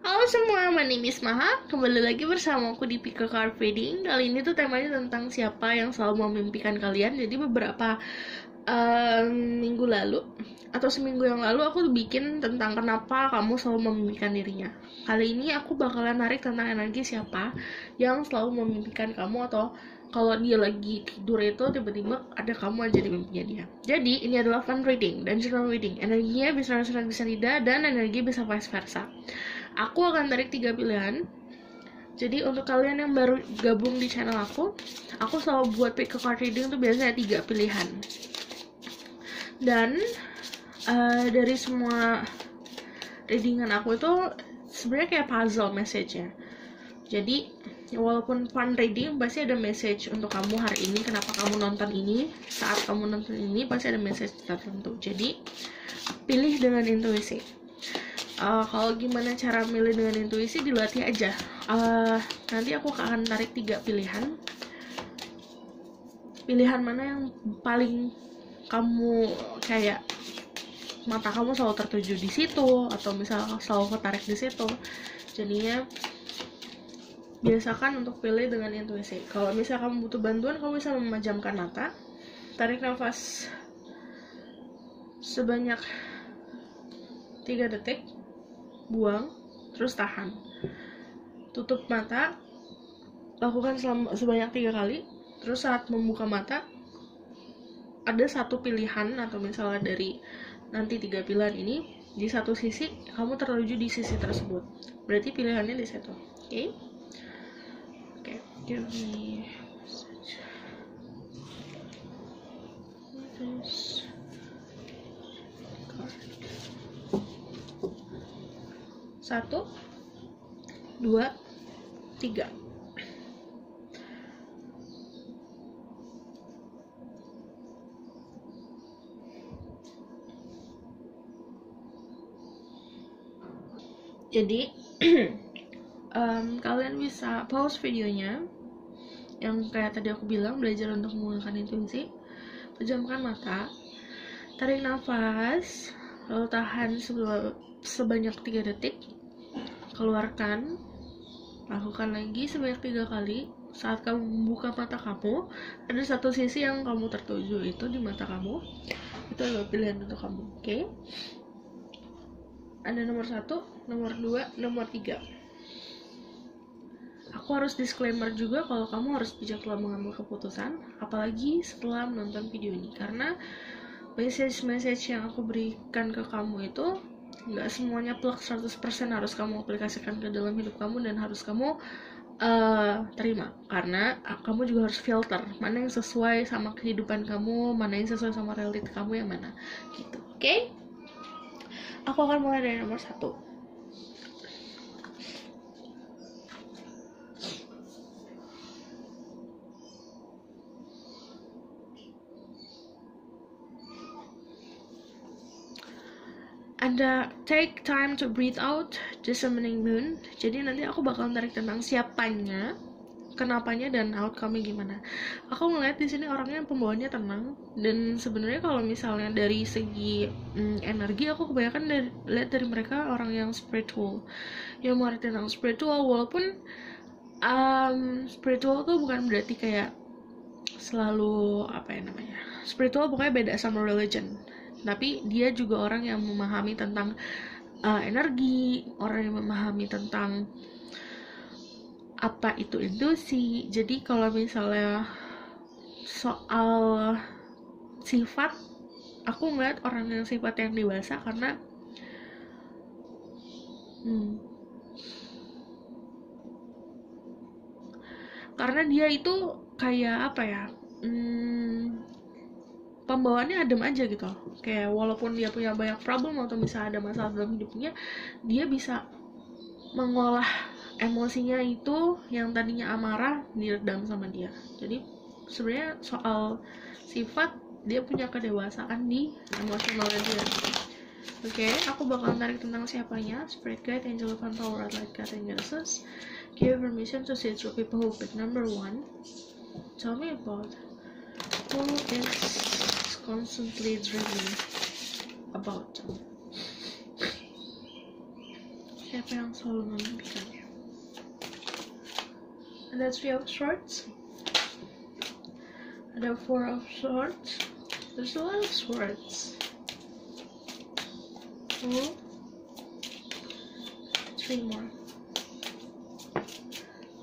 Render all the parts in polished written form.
Halo semua, my name is Maha. Kembali lagi bersama aku di Pick a Card Reading. Kali ini tuh temanya tentang siapa yang selalu memimpikan kalian. Jadi beberapa minggu lalu atau seminggu yang lalu aku bikin tentang kenapa kamu selalu memimpikan dirinya. Kali ini aku bakalan narik tentang energi siapa yang selalu memimpikan kamu, atau kalau dia lagi tidur itu tiba-tiba ada kamu aja di mimpinya dia. Jadi ini adalah fun reading dan journal reading. Energinya bisa tidak dan energi bisa vice versa. Aku akan tarik 3 pilihan. Jadi untuk kalian yang baru gabung di channel aku selalu buat pick a card reading tuh biasanya 3 pilihan. Dan dari semua readingan aku itu sebenarnya kayak puzzle message-nya. Jadi walaupun fun reading, pasti ada message untuk kamu hari ini. Kenapa kamu nonton ini? Saat kamu nonton ini pasti ada message tertentu. Jadi pilih dengan intuisi. Kalau gimana cara milih dengan intuisi, dilatih aja. Nanti aku akan tarik 3 pilihan. Pilihan mana yang paling kamu kayak mata kamu selalu tertuju di situ, atau misalnya selalu ketarik di situ. Jadinya biasakan untuk pilih dengan intuisi. Kalau misalnya kamu butuh bantuan, kamu bisa memejamkan mata, tarik nafas sebanyak 3 detik, buang, terus tahan. Tutup mata, lakukan sebanyak 3 kali. Terus saat membuka mata, ada satu pilihan, atau misalnya dari nanti 3 pilihan ini, di satu sisi kamu tertuju di sisi tersebut. Berarti pilihannya di situ. Oke? Oke, give me this card. 1, 2, 3. Jadi kalian bisa pause videonya, yang kayak tadi aku bilang, belajar untuk menggunakan intuisi. Pejamkan mata, tarik nafas, lalu tahan sebanyak 3 detik, keluarkan, lakukan lagi sebanyak 3 kali. Saat kamu membuka mata kamu, ada satu sisi yang kamu tertuju, itu di mata kamu, itu adalah pilihan untuk kamu. Oke? Ada nomor 1, nomor 2, nomor 3. Aku harus disclaimer juga kalau kamu harus bijak dalam mengambil keputusan, apalagi setelah menonton video ini, karena message yang aku berikan ke kamu itu nggak semuanya plug 100% harus kamu aplikasikan ke dalam hidup kamu dan harus kamu terima, karena kamu juga harus filter mana yang sesuai sama kehidupan kamu, mana yang sesuai sama reality kamu, yang mana gitu. Oke? Aku akan mulai dari nomor 1. Ada take time to breathe out the summoning moon. Jadi nanti aku bakal tarik tentang siapanya, kenapanya, dan outcome-nya gimana. Aku ngeliat di sini orangnya pembawaannya tenang, dan sebenarnya kalau misalnya dari segi energi, aku kebanyakan lihat dari mereka orang yang spiritual, yang mengerti tentang spiritual. Walaupun spiritual tuh bukan berarti kayak selalu spiritual, pokoknya beda sama religion. Tapi dia juga orang yang memahami tentang energi, orang yang memahami tentang apa itu intuisi. Jadi kalau misalnya soal sifat, aku ngeliat orang yang sifat yang dewasa, karena dia itu kayak apa ya, pembawaannya adem aja gitu. Kayak walaupun dia punya banyak problem atau misalnya ada masalah dalam hidupnya, dia bisa mengolah emosinya itu yang tadinya amarah diredam sama dia. Jadi sebenarnya soal sifat, dia punya kedewasaan di emosionalnya dia. Oke, aku bakal tarik tentang siapanya. Spirit guide, angel of power, light guide, and Genesis. Give permission to see through people who pick number 1. Tell me about who is constantly dreaming about them. siapa yang selalu memimpikannya. Ada Three of Swords, ada Four of Swords, there's a lot of swords. 2, 3 more.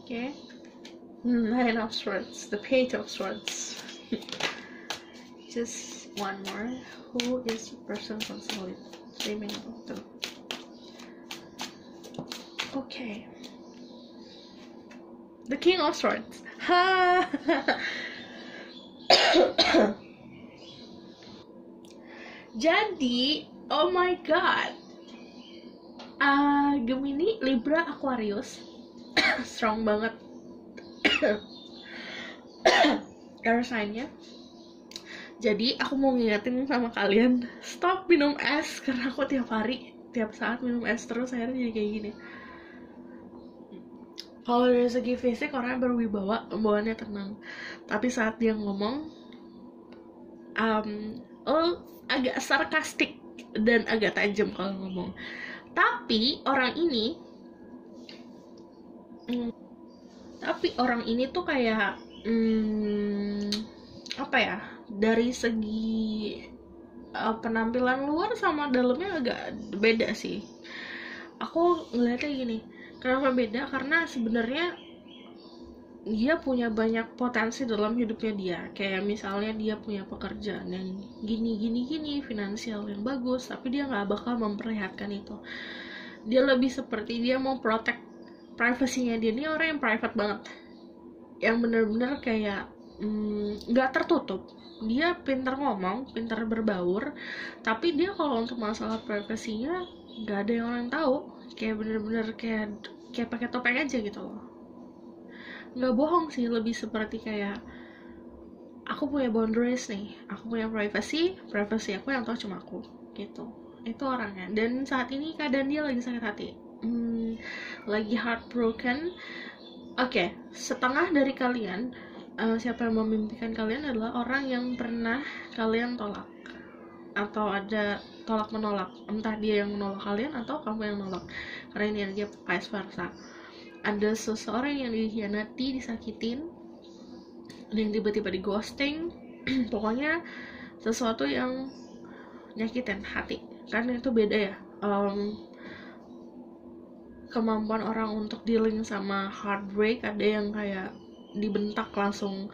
Okay. Nine of Swords, the Page of Swords. Just one more. Who is the person constantly dreaming about them? Okay. The King of Swords. Ha! Jadi, oh my god. Gemini, Libra, Aquarius. Strong banget. Air sign-nya. Jadi aku mau ngingetin sama kalian, stop minum es, karena aku tiap saat minum es terus, akhirnya jadi kayak gini. Kalau dari segi fisik orangnya berwibawa, bawaannya tenang, tapi saat dia ngomong agak sarkastik dan agak tajam kalau ngomong. Tapi orang ini tuh kayak apa ya, dari segi penampilan luar sama dalamnya agak beda sih. Aku ngeliatnya gini, kenapa beda? Karena sebenarnya dia punya banyak potensi dalam hidupnya dia. Kayak misalnya dia punya pekerjaan yang gini, finansial yang bagus, tapi dia nggak bakal memperlihatkan itu. Dia lebih seperti dia mau protect privasinya dia. Ini orang yang private banget, yang bener-bener kayak nggak tertutup. Dia pintar ngomong, pintar berbaur, tapi dia kalau untuk masalah privasinya nggak ada yang orang tahu. Kayak bener-bener kayak pakai topeng aja gitu loh. Nggak bohong sih, lebih seperti kayak aku punya boundaries nih, aku punya privacy aku yang tahu cuma aku gitu. Itu orangnya. Dan saat ini keadaan dia lagi sakit hati, lagi heartbroken. Oke, setengah dari kalian, siapa yang memimpikan kalian adalah orang yang pernah kalian tolak, atau ada tolak menolak, entah dia yang menolak kalian atau kamu yang nolak, karena ini energi vice versa. Ada seseorang yang dikhianati, disakitin, ada yang tiba-tiba di ghosting. Pokoknya sesuatu yang nyakitin hati, karena itu beda ya. Kemampuan orang untuk dealing sama heartbreak, ada yang kayak dibentak langsung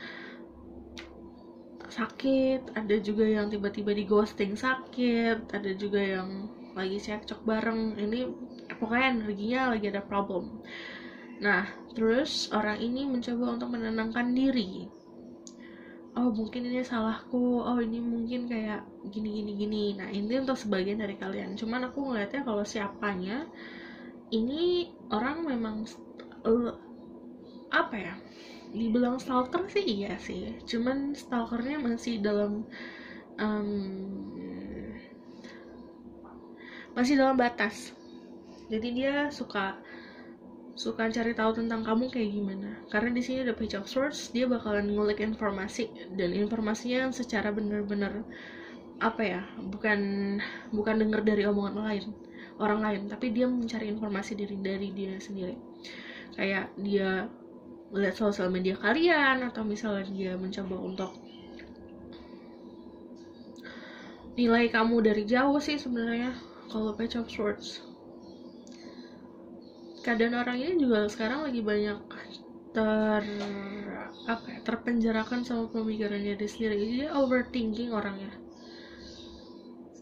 sakit, ada juga yang tiba-tiba di ghosting sakit, ada juga yang lagi cekcok bareng. Ini pokoknya energinya lagi ada problem. Nah, terus orang ini mencoba untuk menenangkan diri. Oh, mungkin ini salahku. Oh, ini mungkin kayak gini. Nah, ini untuk sebagian dari kalian. Cuman aku ngeliatnya kalau siapanya, ini orang memang apa ya? Dibilang stalker sih iya sih. Cuman stalkernya masih dalam batas. Jadi dia suka cari tahu tentang kamu kayak gimana. Karena di sini ada Page of Swords, dia bakalan ngulik informasi, dan informasinya secara benar-benar apa ya, bukan dengar dari omongan orang lain, tapi dia mencari informasi dari dia sendiri. Kayak dia lihat sosial media kalian, atau misalnya dia mencoba untuk nilai kamu dari jauh sih sebenarnya. Kalau Page of Swords, keadaan orang ini juga sekarang lagi banyak terpenjarakan sama pemikirannya dia sendiri. Jadi dia overthinking orangnya.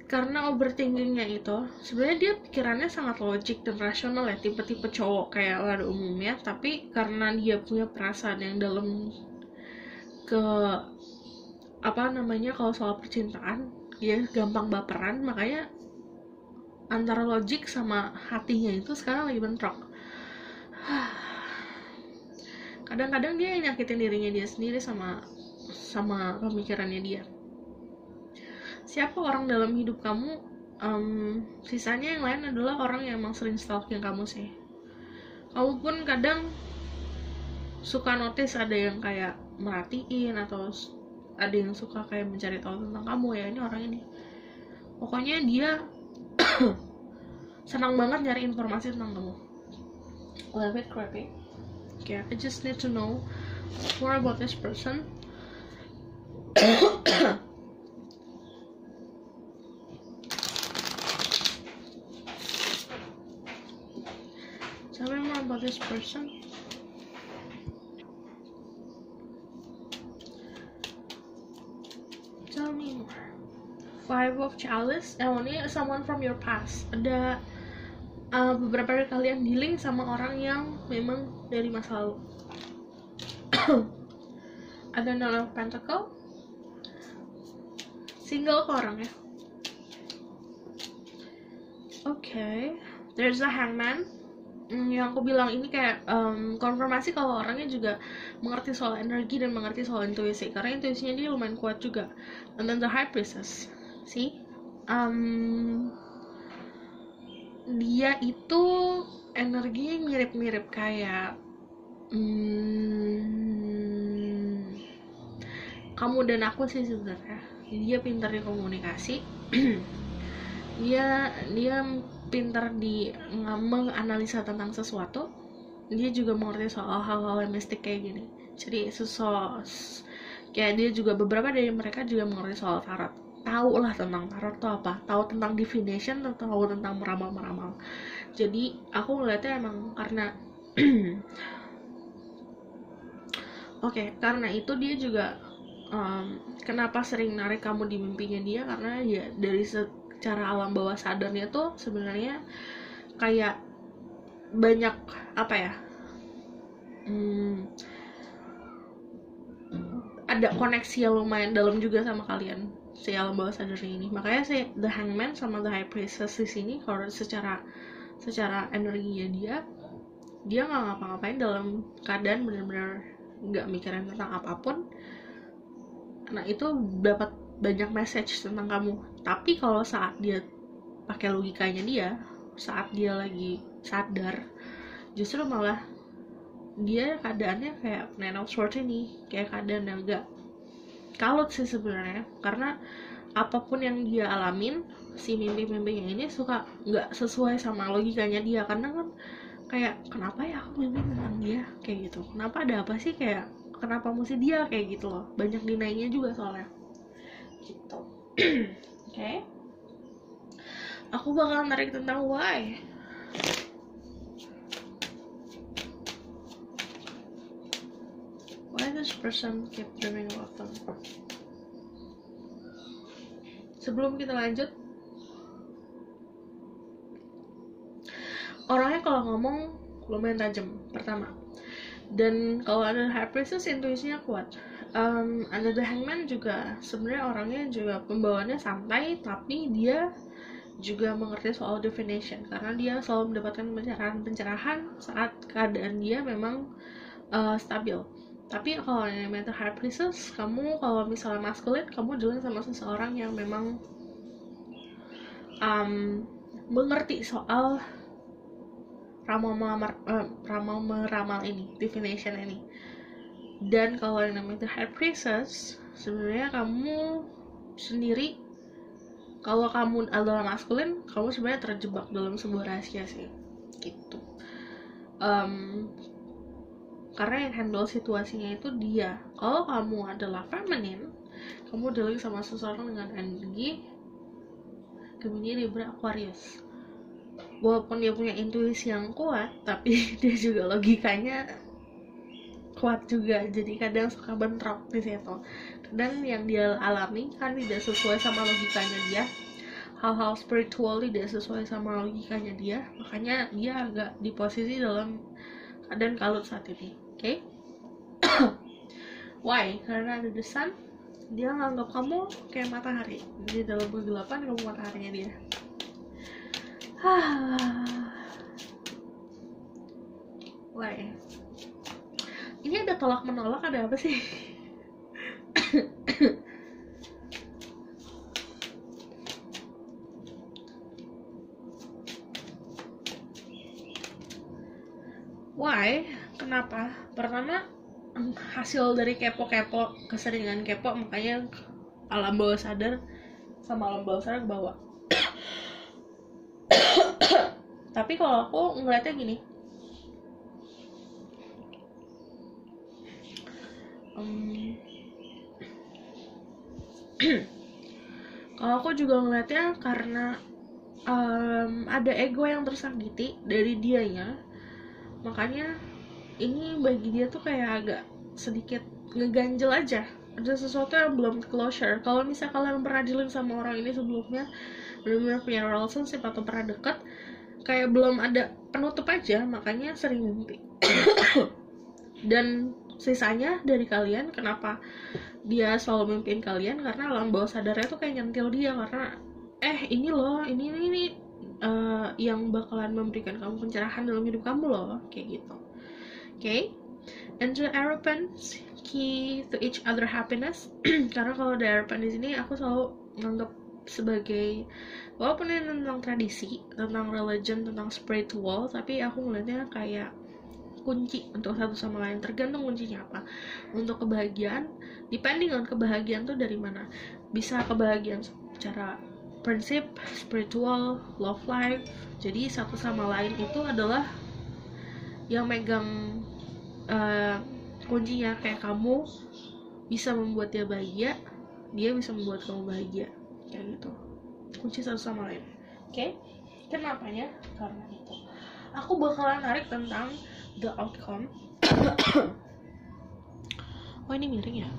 Karena overthinkingnya itu sebenarnya dia pikirannya sangat logik dan rasional ya, tipe-tipe cowok kayak pada umumnya, tapi karena dia punya perasaan yang dalam ke kalau soal percintaan, dia gampang baperan, makanya antara logik sama hatinya itu sekarang lagi bentrok. Kadang-kadang dia nyakitin dirinya dia sendiri sama pemikirannya dia. Siapa orang dalam hidup kamu? Sisanya yang lain adalah orang yang emang sering stalking kamu sih. Kamu pun kadang suka notice ada yang kayak merhatiin, atau ada yang suka kayak mencari tahu tentang kamu. Ya, ini orang ini pokoknya dia senang banget nyari informasi tentang kamu. A little bit creepy. Okay, I just need to know more about this person. Tell me more about this person. Tell me more. Five of Chalice. Ini someone from your past. Ada beberapa dari kalian dealing sama orang yang memang dari masa lalu. Ada Nine of Pentacle. Single ke orangnya. Okay. There's a Hangman. Yang aku bilang ini kayak konfirmasi kalau orangnya juga mengerti soal energi dan mengerti soal intuisi, karena intuisinya dia lumayan kuat juga. And then the High Priestess, see, dia itu energinya mirip-mirip kayak kamu dan aku sih sebenarnya. Dia pintar di komunikasi. dia pintar di menganalisa tentang sesuatu. Dia juga mengerti soal hal-hal mistik kayak gini. Jadi kayak dia juga, beberapa dari mereka juga mengerti soal tarot. Tahu lah tentang tarot itu apa, tahu tentang divination, tahu tentang meramal-meramal. Jadi aku ngeliatnya emang karena karena itu dia juga kenapa sering narik kamu di mimpinya dia, karena ya dari secara alam bawah sadarnya tuh sebenarnya kayak banyak ada koneksi yang lumayan dalam juga sama kalian, si alam bawah sadarnya ini. Makanya si The Hangman sama The High Priestess di sini, kalau secara energinya dia nggak ngapa-ngapain dalam keadaan benar-benar nggak mikirin tentang apapun. Nah itu dapat banyak message tentang kamu. Tapi kalau saat dia pakai logikanya dia, saat dia lagi sadar, justru malah dia keadaannya kayak Nine of Swords ini, kayak keadaan yang gak kalut sih sebenarnya. Karena apapun yang dia alamin, si mimpi-mimpinya ini suka gak sesuai sama logikanya dia. Karena kan kayak, kenapa ya aku mimpi tentang dia kayak gitu, kenapa, ada apa sih, kayak kenapa mesti dia kayak gitu loh. Banyak deninya juga soalnya gitu. Okay, aku bakal narik tentang why. Why this person keep dreaming about them? Sebelum kita lanjut, orangnya kalau ngomong lumayan tajam pertama, dan kalau ada High Priestess intuisinya kuat. Ada The Hangman juga sebenarnya orangnya juga pembawaannya santai, tapi dia juga mengerti soal divination karena dia selalu mendapatkan pencerahan saat keadaan dia memang stabil. Tapi kalau yang namanya High Priestess, kamu kalau misalnya maskulin, kamu jalan sama seseorang yang memang mengerti soal ramal ini, divination ini. Dan kalau yang namanya High Priestess, sebenarnya kamu sendiri, kalau kamu adalah maskulin, kamu sebenarnya terjebak dalam sebuah rahasia sih, gitu. Karena yang handle situasinya itu dia. Kalau kamu adalah feminine, kamu dealing sama seseorang dengan energi Gemini, Libra, Aquarius. Walaupun dia punya intuisi yang kuat, tapi dia juga logikanya kuat juga. Jadi kadang suka bentrok di situ. Kadang yang dia alami kan tidak sesuai sama logikanya dia. Hal-hal spiritual tidak sesuai sama logikanya dia. Makanya dia agak di posisi dalam keadaan kalut saat ini. Okay? Why? Karena ada the sun, dia nganggap kamu kayak matahari. Jadi dalam kegelapan kamu mataharinya dia. Why? Ini ada tolak menolak, ada apa sih? Why? Kenapa? Pertama, hasil dari kepo-kepo, keseringan kepo, makanya alam bawah sadar sama alam bawah sadar ke bawah. Tapi kalau aku ngeliatnya gini, kalau aku juga ngeliatnya karena ada ego yang tersakiti dari dianya, makanya ini bagi dia tuh kayak agak sedikit ngeganjel aja, ada sesuatu yang belum closure. Kalau misal kalian pernah dealing sama orang ini sebelumnya, benar-benar punya relationship atau pernah deket, kayak belum ada penutup aja, makanya sering mimpi. Dan sisanya dari kalian, kenapa dia selalu mimpiin kalian, karena alam bawah sadarnya tuh kayak nyentil dia, karena ini loh, ini yang bakalan memberikan kamu pencerahan dalam hidup kamu loh, kayak gitu. Okay? And the Aeropans key to each other happiness. Karena kalau the Aeropan di sini aku selalu nganggap sebagai, walaupun ini tentang tradisi, tentang religion, tentang spiritual, tapi aku ngeliatnya kayak kunci untuk satu sama lain. Tergantung kuncinya apa. Untuk kebahagiaan, depending on kebahagiaan tuh dari mana. Bisa kebahagiaan secara prinsip, spiritual, love life. Jadi satu sama lain itu adalah yang megang kuncinya. Kayak kamu bisa membuat dia bahagia, dia bisa membuat kamu bahagia, kayak gitu. Kunci satu sama lain. Oke? Kenapanya? Karena itu aku bakalan narik tentang the outcome. Oh, ini miring ya?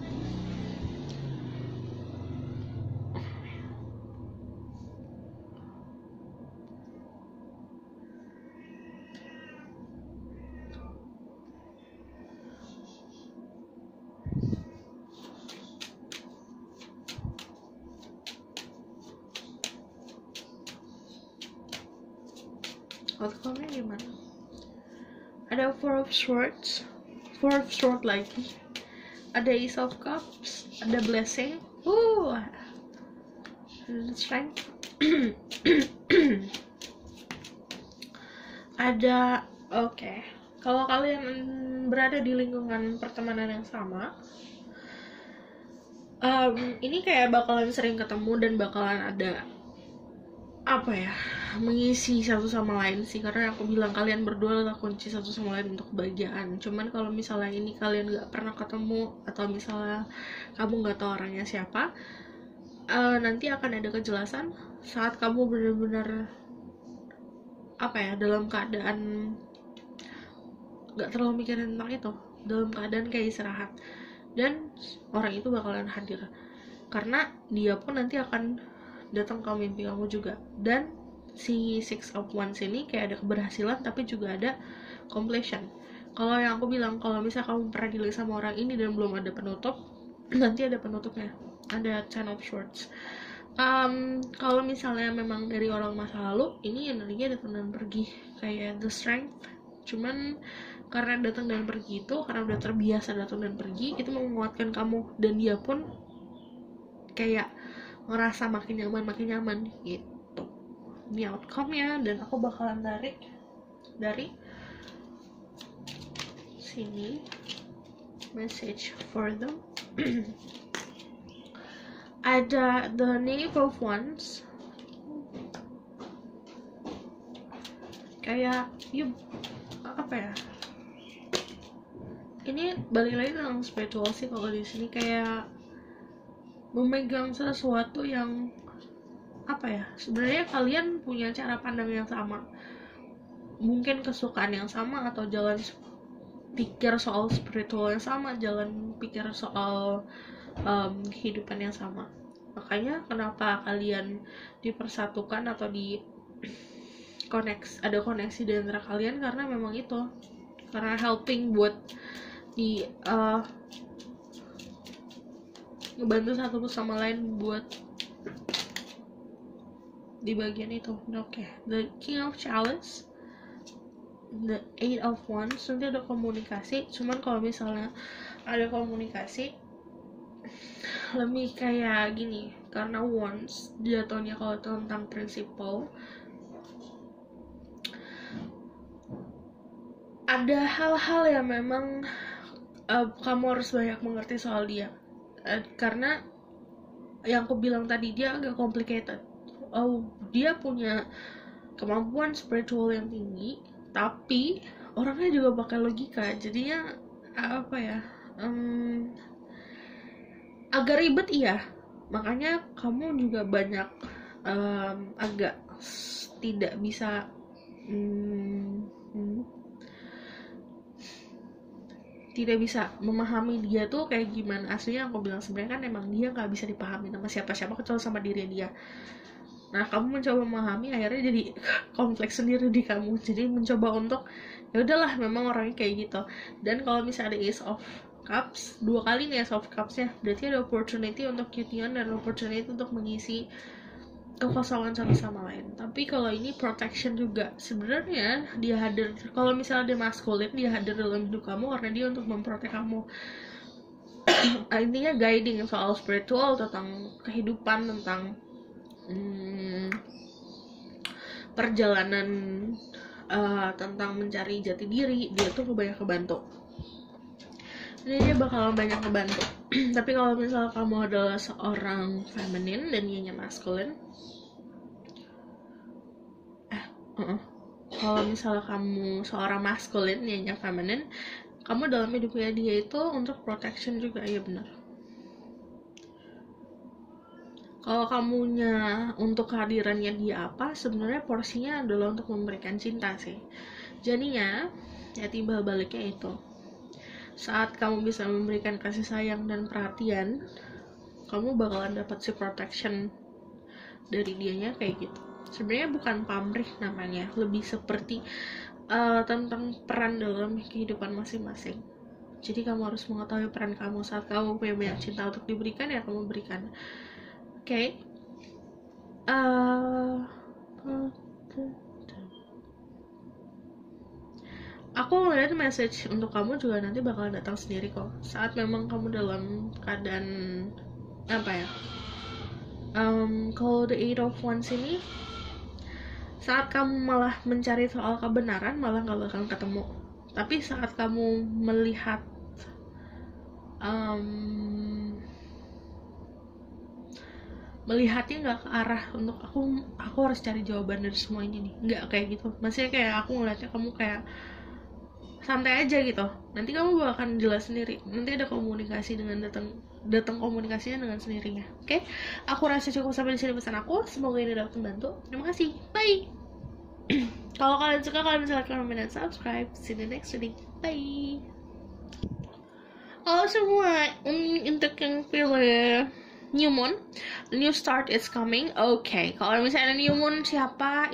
Outcome-nya gimana? Ada Four of Swords lagi, ada Ace of Cups, ada Blessing, Strength, ada okay. Kalau kalian berada di lingkungan pertemanan yang sama, ini kayak bakalan sering ketemu dan bakalan ada mengisi satu sama lain sih, karena aku bilang kalian berdua adalah kunci satu sama lain untuk kebahagiaan. Cuman kalau misalnya ini kalian gak pernah ketemu, atau misalnya kamu gak tahu orangnya siapa, nanti akan ada kejelasan saat kamu benar-benar dalam keadaan gak terlalu mikirin tentang itu, dalam keadaan kayak istirahat, dan orang itu bakalan hadir, karena dia pun nanti akan datang ke mimpi kamu juga. Dan si Six of Wands ini kayak ada keberhasilan tapi juga ada completion. Kalau yang aku bilang, kalau misalnya kamu pernah dealing sama orang ini dan belum ada penutup, nanti ada penutupnya, ada Ten of Swords. Kalau misalnya memang dari orang masa lalu, ini energinya datang dan pergi, kayak the Strength. Cuman karena datang dan pergi itu, karena udah terbiasa datang dan pergi, itu menguatkan kamu, dan dia pun kayak ngerasa makin nyaman gitu. Ini outcome-nya, dan aku bakalan tarik dari sini message for them. Ada the Knave of Wands, kayak ini balik lagi tentang spiritual sih. Kalau di sini kayak memegang sesuatu yang sebenarnya kalian punya cara pandang yang sama, mungkin kesukaan yang sama, atau jalan pikir soal spiritual yang sama, jalan pikir soal kehidupan yang sama. Makanya kenapa kalian dipersatukan atau ada koneksi di antara kalian, karena memang itu, karena helping buat ngebantu satu sama lain buat di bagian itu. The King of Chalice, the Eight of Wands, nanti ada komunikasi. Cuman kalau misalnya ada komunikasi lebih kayak gini, karena Wands jatuhnya kalau tentang prinsipal, ada hal-hal yang memang kamu harus banyak mengerti soal dia, karena yang aku bilang tadi, dia agak complicated. Dia punya kemampuan spiritual yang tinggi, tapi orangnya juga pakai logika. Jadinya apa ya, agak ribet iya. Makanya kamu juga banyak agak tidak bisa tidak bisa memahami dia tuh kayak gimana. Aslinya aku bilang sebenarnya kan emang dia nggak bisa dipahami sama siapa-siapa kecuali sama diri dia. Nah, kamu mencoba memahami, akhirnya jadi kompleks sendiri di kamu. Jadi mencoba untuk ya udahlah, memang orangnya kayak gitu. Dan kalau misalnya ada Ace of Cups, 2 kali nih Ace of Cups-nya, berarti ada opportunity untuk union dan opportunity untuk mengisi kekosongan satu sama lain. Tapi kalau ini protection juga, sebenarnya dia hadir. Kalau misalnya dia maskulin, dia hadir dalam hidup kamu karena dia untuk memprotek kamu. Intinya guiding soal spiritual, tentang kehidupan, tentang perjalanan, tentang mencari jati diri. Dia tuh banyak kebantu. Ini dia bakalan banyak kebantu. Tapi kalau misalnya kamu adalah seorang feminin dan dianya maskulin, kalau misalnya kamu seorang maskulin dianya feminin, kamu dalam hidupnya dia itu untuk protection juga. Iya benar. Kalau kamunya untuk kehadirannya dia apa, sebenarnya porsinya adalah untuk memberikan cinta sih. Jadinya ya timbal baliknya itu, saat kamu bisa memberikan kasih sayang dan perhatian, kamu bakalan dapat si protection dari dianya kayak gitu. Sebenarnya bukan pamrih namanya, lebih seperti tentang peran dalam kehidupan masing-masing. Jadi kamu harus mengetahui peran kamu. Saat kamu punya banyak cinta untuk diberikan, ya kamu berikan. Oke. Aku ngeliat message untuk kamu juga nanti bakal datang sendiri kok. Saat memang kamu dalam keadaan apa ya? Kalau the 8 of Wands ini, saat kamu malah mencari soal kebenaran, malah gak bakal ketemu. Tapi saat kamu melihat melihatnya nggak ke arah untuk aku harus cari jawaban dari semua ini nih, nggak kayak gitu. Maksudnya kayak aku ngeliatnya kamu kayak santai aja gitu. Nanti kamu akan jelas sendiri. Nanti ada komunikasi dengan datang komunikasinya dengan sendirinya. Oke? Aku rasa cukup sampai di sini pesan aku. Semoga ini dapat membantu. Terima kasih. Bye. Kalau kalian suka, kalian bisa like, comment, dan subscribe. See you in the next video. Bye. Halo semua, untuk yang pilih New Moon, new start is coming. Oke, kalau misalnya New Moon siapa?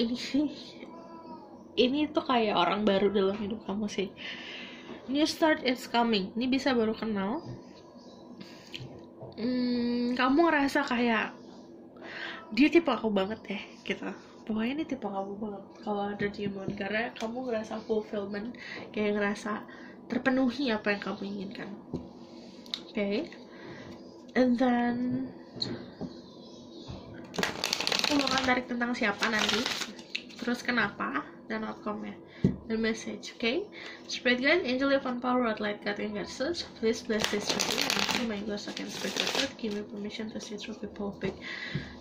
Ini tuh kayak orang baru dalam hidup kamu sih. New start is coming. Ini bisa baru kenal. Kamu ngerasa kayak dia tipe aku banget deh, gitu. Pokoknya ini tipe kamu banget kalau ada New Moon, karena kamu ngerasa fulfillment, kayak ngerasa terpenuhi apa yang kamu inginkan. Okay. And then aku bakal tarik tentang siapa nanti, terus kenapa, dan outcome-nya, the message. Okay, spread guide, angel of power, out light, God and goddesses, please bless this video and see my ghost again spread the truth. Give me permission to see through people pick.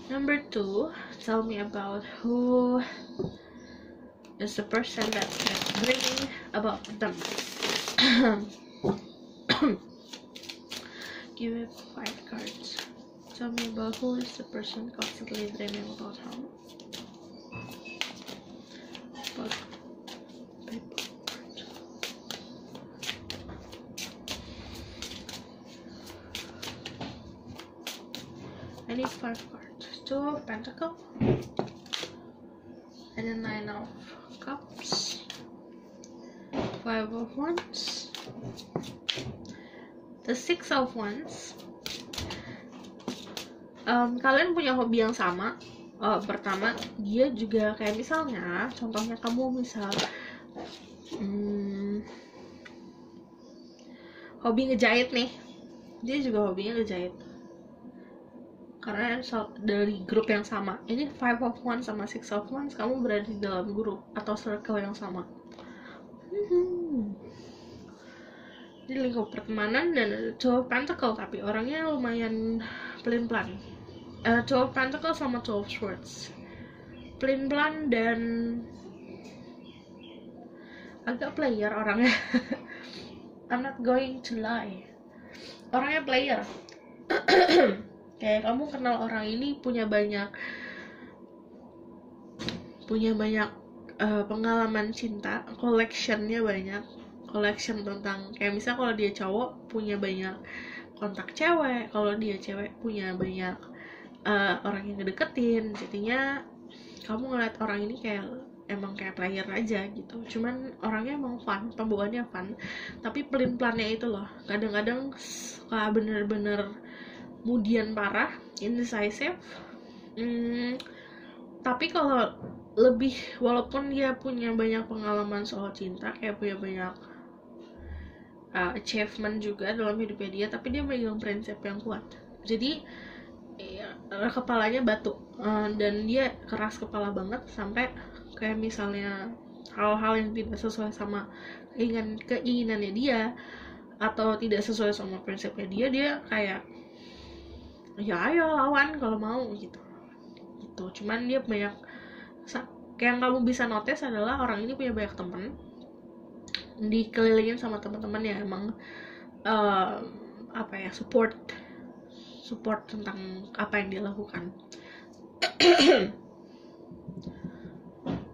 Number 2, tell me about who is the person that's bringing about them. Give me 5 cards. Tell me about who is the person constantly dreaming about him. But paper card. I need 5 cards. 2 of Pentacles and then 9 of Cups, 5 of Wands, the 6 of Wands. Kalian punya hobi yang sama. Pertama, dia juga kayak misalnya, contohnya kamu misal hobi ngejahit nih, dia juga hobinya ngejahit. Karena dari grup yang sama. Ini 5 of Wands sama 6 of Wands, kamu berada di dalam grup atau circle yang sama. Di lingkup pertemanan. Dan 2 of Pentacles, tapi orangnya lumayan pelin-pelan. 2 of Pentacles sama 2 of Swords, pelin-pelan dan agak player orangnya. I'm not going to lie, orangnya player. Kayak kamu kenal orang ini punya banyak pengalaman cinta, collectionnya banyak, collection tentang kayak misal kalau dia cowok punya banyak kontak cewek, kalau dia cewek punya banyak orang yang ngedeketin. Jadinya kamu ngeliat orang ini emang kayak player aja gitu, cuman orangnya emang fun, pembawaannya fun, tapi pelin-pelannya itu loh kadang-kadang suka bener-bener kemudian parah, indecisive. Tapi kalau lebih, walaupun dia punya banyak pengalaman soal cinta, kayak punya banyak achievement juga dalam hidupnya dia, tapi dia megang prinsip yang kuat. Jadi kepalanya batu, dan dia keras kepala banget, sampai kayak misalnya hal-hal yang tidak sesuai sama keinginannya dia atau tidak sesuai sama prinsipnya dia kayak ya ayo lawan kalau mau gitu. Cuman dia banyak, kayak yang kamu bisa notice adalah orang ini punya banyak temen, dikelilingin sama teman-teman yang emang support tentang apa yang dia lakukan.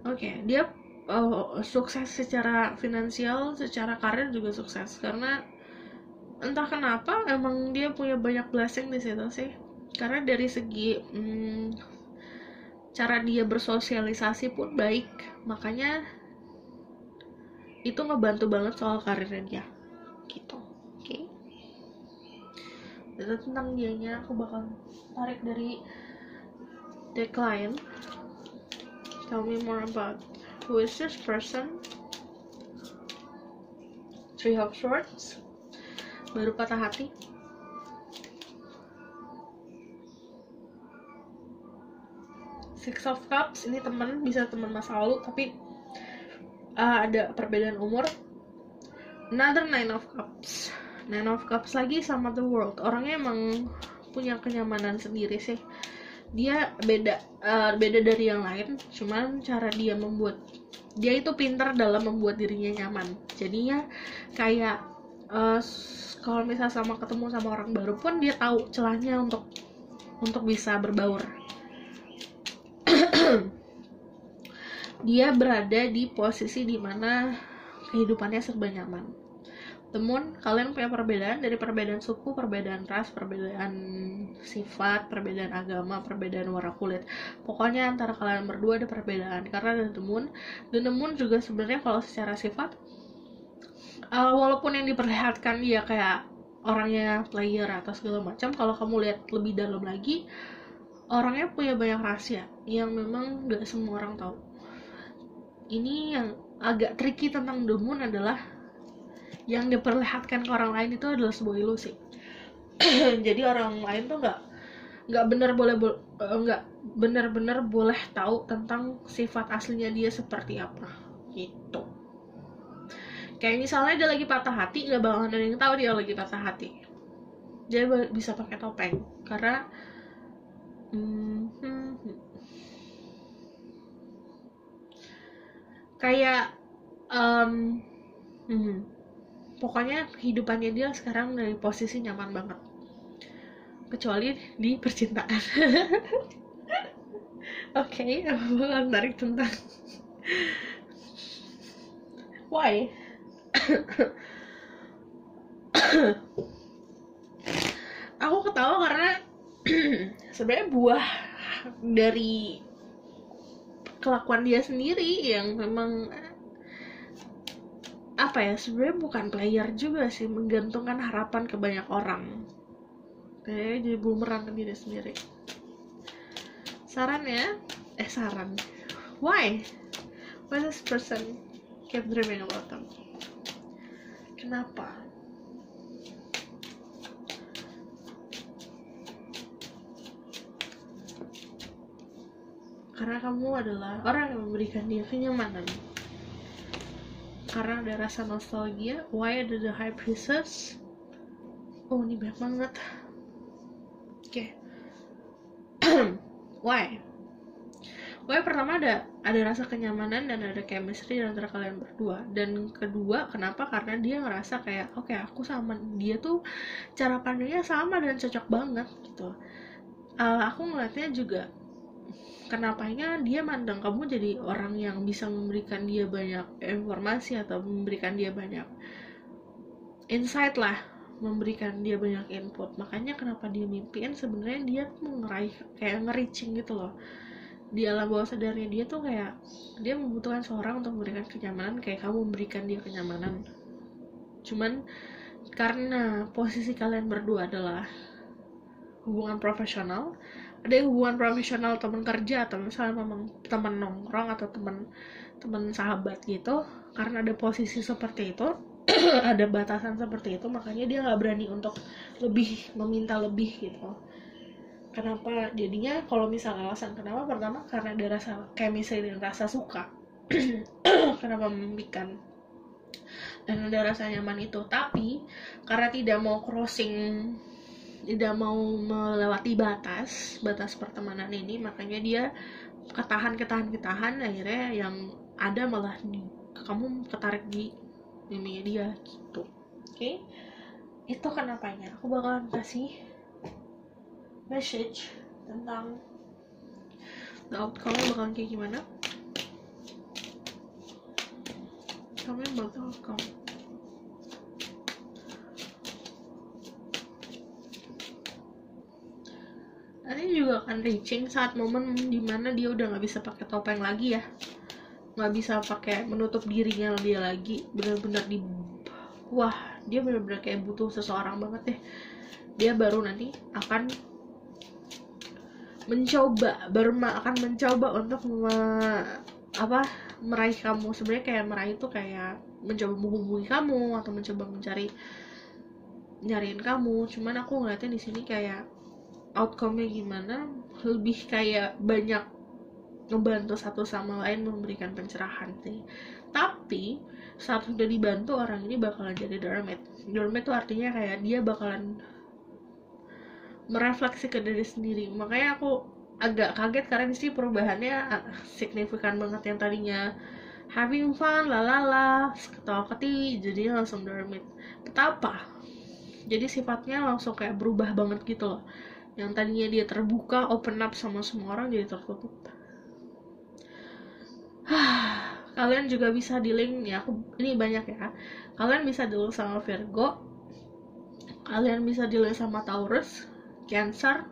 Oke, dia sukses secara finansial, secara karir juga sukses karena entah kenapa emang dia punya banyak blessing di situ sih. Karena dari segi cara dia bersosialisasi pun baik, makanya itu ngebantu banget soal karirnya dia gitu. Oke. Itu tentang dianya. Aku bakal tarik dari the client. Tell me more about who is this person. Three of Swords, baru patah hati. Six of Cups, ini teman, bisa teman masa lalu tapi ada perbedaan umur. Another Nine of Cups. Nine of Cups lagi sama the World. Orangnya emang punya kenyamanan sendiri sih. Dia beda dari yang lain, cuman cara dia itu pintar dalam membuat dirinya nyaman. Jadinya kayak kalau misalnya ketemu sama orang baru pun dia tahu celahnya untuk bisa berbaur. Dia berada di posisi dimana kehidupannya serba nyaman. Temun, kalian punya perbedaan, dari perbedaan suku, perbedaan ras, perbedaan sifat, perbedaan agama, perbedaan warna kulit. Pokoknya antara kalian berdua ada perbedaan. Karena ada temun, dan temun juga sebenarnya kalau secara sifat, walaupun yang diperlihatkan dia kayak orangnya player atau segala macam, kalau kamu lihat lebih dalam lagi, orangnya punya banyak rahasia yang memang gak semua orang tahu. Ini yang agak tricky tentang The Moon adalah yang diperlihatkan ke orang lain itu adalah sebuah ilusi. Jadi orang lain tuh nggak benar-benar boleh tahu tentang sifat aslinya dia seperti apa gitu. Kayak misalnya dia lagi patah hati, nggak bakalan ada yang tahu dia lagi patah hati. Dia bisa pakai topeng karena kayak pokoknya kehidupannya dia sekarang dari posisi nyaman banget, kecuali di percintaan. Oke, aku bakal tarik tentang why. Aku ketawa karena sebenarnya buah dari kelakuan dia sendiri yang memang sebenarnya bukan player juga sih, menggantungkan harapan ke banyak orang. Kayaknya jadi bumerang ke diri sendiri. Saran, why this person keep dreaming about them? Kenapa? Karena kamu adalah orang yang memberikan dia kenyamanan. Karena ada rasa nostalgia. Why ada the High Priestess? Oh, ini banyak banget. Oke. Why pokoknya pertama ada rasa kenyamanan dan ada chemistry antara kalian berdua. Dan kedua, kenapa? Karena dia ngerasa kayak oke, aku sama dia tuh cara pandangnya sama dan cocok banget gitu. Aku ngeliatnya juga kenapanya dia mandang kamu jadi orang yang bisa memberikan dia banyak informasi atau memberikan dia banyak insight lah, memberikan dia banyak input. Makanya kenapa dia mimpiin, sebenarnya dia tuh ngeraih kayak nge-reaching gitu loh. Di alam bawah sadarnya dia tuh kayak dia membutuhkan seorang untuk memberikan kenyamanan kayak kamu memberikan dia kenyamanan. Cuman karena posisi kalian berdua adalah hubungan profesional, ada hubungan profesional teman kerja atau misalnya memang teman nongkrong atau teman sahabat gitu, karena ada posisi seperti itu ada batasan seperti itu, makanya dia nggak berani untuk meminta lebih gitu. Kenapa jadinya kalau misal alasan kenapa, pertama karena ada rasa chemistry dan rasa suka kenapa membikan dan ada rasa nyaman itu. Tapi karena tidak mau melewati batas pertemanan ini, makanya dia ketahan, akhirnya yang ada malah kamu ketarik di mimpinya dia gitu. Oke? Itu kenapanya. Aku bakalan kasih message tentang the outcome bakalan kayak gimana. Tell me about the outcome. Nanti juga akan reaching saat momen dimana dia udah nggak bisa pakai topeng lagi ya, nggak bisa pakai menutup dirinya dia lagi, benar-benar dia benar-benar kayak butuh seseorang banget deh. Dia baru nanti akan mencoba untuk meraih kamu. Sebenarnya kayak meraih itu kayak mencoba menghubungi kamu atau mencoba nyariin kamu. Cuman aku ngeliatnya di sini kayak outcome-nya gimana, lebih kayak banyak ngebantu satu sama lain, memberikan pencerahan sih. Tapi saat sudah dibantu, orang ini bakalan jadi dormant. Dormant itu artinya kayak dia bakalan merefleksi ke diri sendiri. Makanya aku agak kaget karena di sini perubahannya signifikan banget. Yang tadinya having fun, lalala, ketawa-ketiwi, jadi langsung dormant. Betapa? Jadi sifatnya langsung kayak berubah banget gitu loh. Yang tadinya dia terbuka, open up sama semua orang, jadi tertutup. Kalian juga bisa dealing ya, ini banyak ya. Kalian bisa dealing sama Virgo, kalian bisa dealing sama Taurus, Cancer,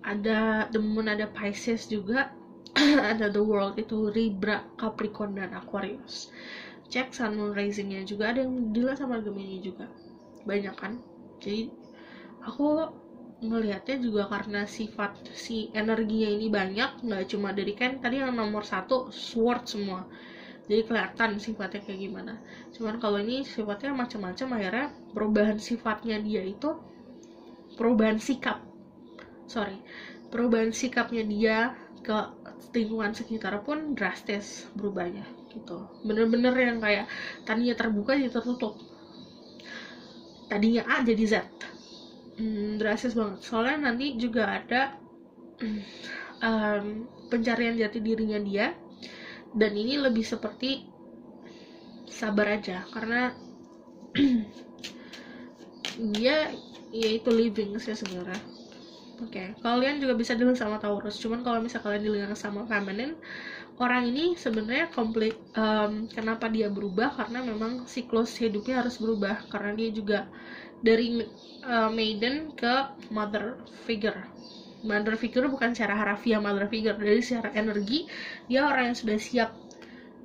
ada The Moon, ada Pisces juga, ada The World itu Libra, Capricorn, dan Aquarius. Cek Sun, Moon, Rising-nya juga, ada yang dealing sama Gemini juga, banyak kan. Jadi aku ngelihatnya juga karena si energinya ini banyak, nggak cuma dari kan tadi yang nomor 1 sword semua, jadi kelihatan sifatnya kayak gimana. Cuman kalau ini sifatnya macam-macam, akhirnya perubahan sifatnya dia itu perubahan sikapnya dia ke lingkungan sekitar pun drastis berubahnya gitu. Bener-bener yang kayak tadinya terbuka jadi tertutup, tadinya A jadi Z. Drastis banget. Soalnya nanti juga ada pencarian jati dirinya dia, dan ini lebih seperti sabar aja karena dia yaitu living sih sebenarnya. Oke, kalian juga bisa dealing sama Taurus. Cuman kalau misalnya kalian dealing sama feminine, orang ini sebenarnya komplit. Kenapa dia berubah? Karena memang siklus hidupnya harus berubah, karena dia juga dari maiden ke mother figure. Mother figure bukan secara harafiah mother figure, dari secara energi dia orang yang sudah siap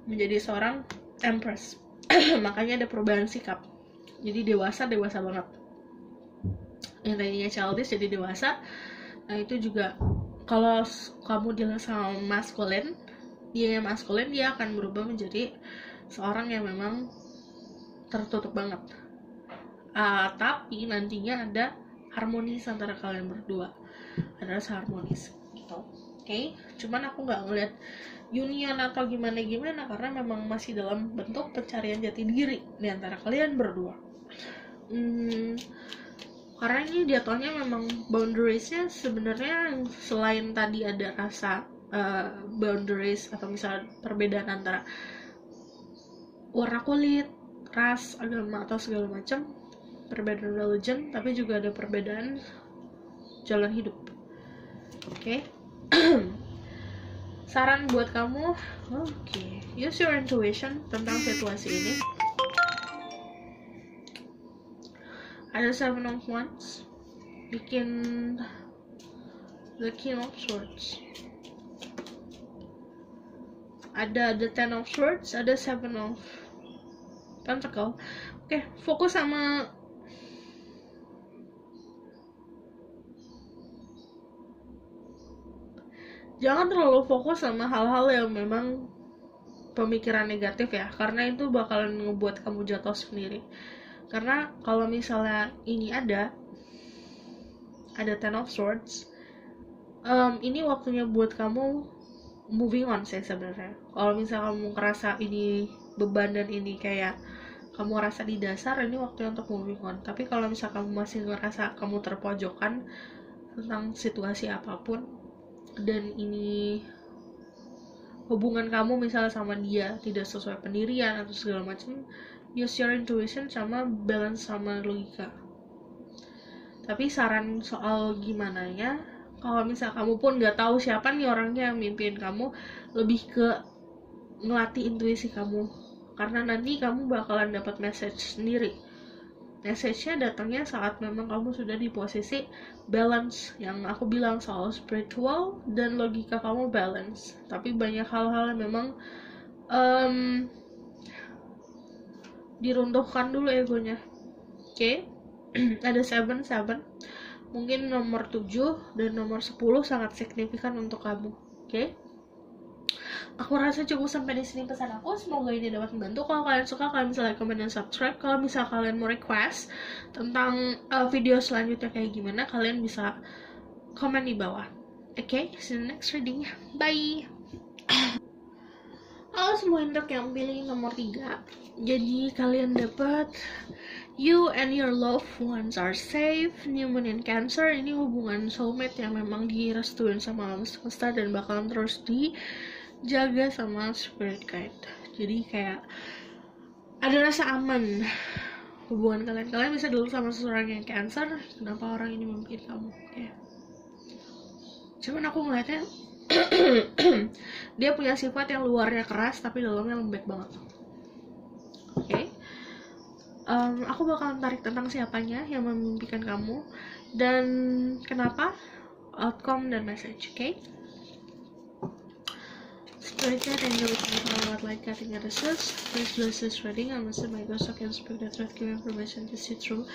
menjadi seorang empress. Makanya ada perubahan sikap, jadi dewasa banget. Yang tadinya childish jadi dewasa. Nah itu juga kalau kamu dealing sama maskulin, dia akan berubah menjadi seorang yang memang tertutup banget. Tapi nantinya ada harmonis antara kalian berdua, ada rasa harmonis gitu. Oke? Cuman aku nggak ngeliat union atau gimana karena memang masih dalam bentuk pencarian jati diri di antara kalian berdua. Karena ini jatuhnya memang boundariesnya sebenarnya selain tadi ada rasa boundaries atau misalnya perbedaan antara warna kulit, ras, agama atau segala macam, perbedaan religion, tapi juga ada perbedaan jalan hidup. Oke. Saran buat kamu, use your intuition tentang situasi ini. Ada 7 of Wands, bikin the King of Swords. Ada the 10 of Swords, ada 7 of Pentacle. Oke, fokus sama jangan terlalu fokus sama hal-hal yang memang pemikiran negatif ya, karena itu bakalan ngebuat kamu jatuh sendiri. Karena kalau misalnya ini ada 10 of Swords, ini waktunya buat kamu moving on sih sebenarnya. Kalau misalnya kamu ngerasa ini beban dan ini kayak kamu rasa di dasar, ini waktunya untuk moving on. Tapi kalau misalnya kamu masih ngerasa kamu terpojokan tentang situasi apapun, dan ini hubungan kamu misalnya sama dia tidak sesuai pendirian atau segala macam, use your intuition sama balance sama logika. Tapi saran soal gimana ya, kalau misal kamu pun nggak tahu siapa nih orangnya yang mimpin kamu, lebih ke ngelatih intuisi kamu, karena nanti kamu bakalan dapat message sendiri. Message-nya datangnya saat memang kamu sudah di posisi balance, yang aku bilang soal spiritual dan logika kamu balance. Tapi banyak hal-hal yang memang diruntuhkan dulu egonya. Oke. Ada 7. Mungkin nomor 7 dan nomor 10 sangat signifikan untuk kamu. Oke. Aku rasa cukup sampai di sini pesan aku. Semoga ini dapat membantu. Kalau kalian suka, kalian bisa like, comment, dan subscribe. Kalau misalnya kalian mau request tentang video selanjutnya kayak gimana, kalian bisa komen di bawah. Oke, see you in the next reading. Bye. Halo semua untuk yang pilih nomor 3. Jadi kalian dapat you and your loved ones are safe. New Moon in Cancer, ini hubungan soulmate yang memang direstuin sama alam semesta dan bakalan terus dijaga sama spirit guide. Jadi kayak ada rasa aman hubungan kalian. Kalian bisa dulu sama seseorang yang Cancer. Kenapa orang ini memimpin kamu? Ya. Cuman aku ngeliatnya dia punya sifat yang luarnya keras tapi dalamnya lembek banget. Oke. Aku bakalan tarik tentang siapanya yang memimpikan kamu dan kenapa, outcome dan message. Oke. Spirit guide and with me lewat like cutting at assist. Please bless this reading. I'm Mr. My Ghost. I can speak the truth, give information to see through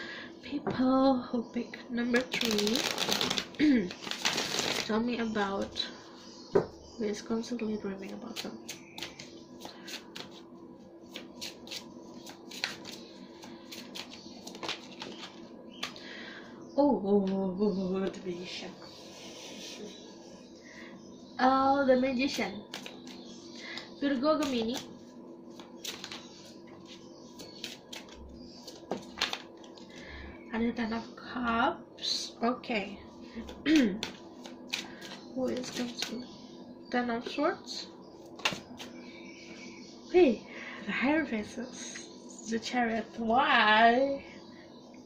people who pick number 3. Tell me about who is constantly dreaming about them. The Magician. The Magician. Virgo, Gemini. Ada 10 of Cups. Okay. Who is constantly 10 of Swords. Hey, the High Priestess, the Chariot. Why?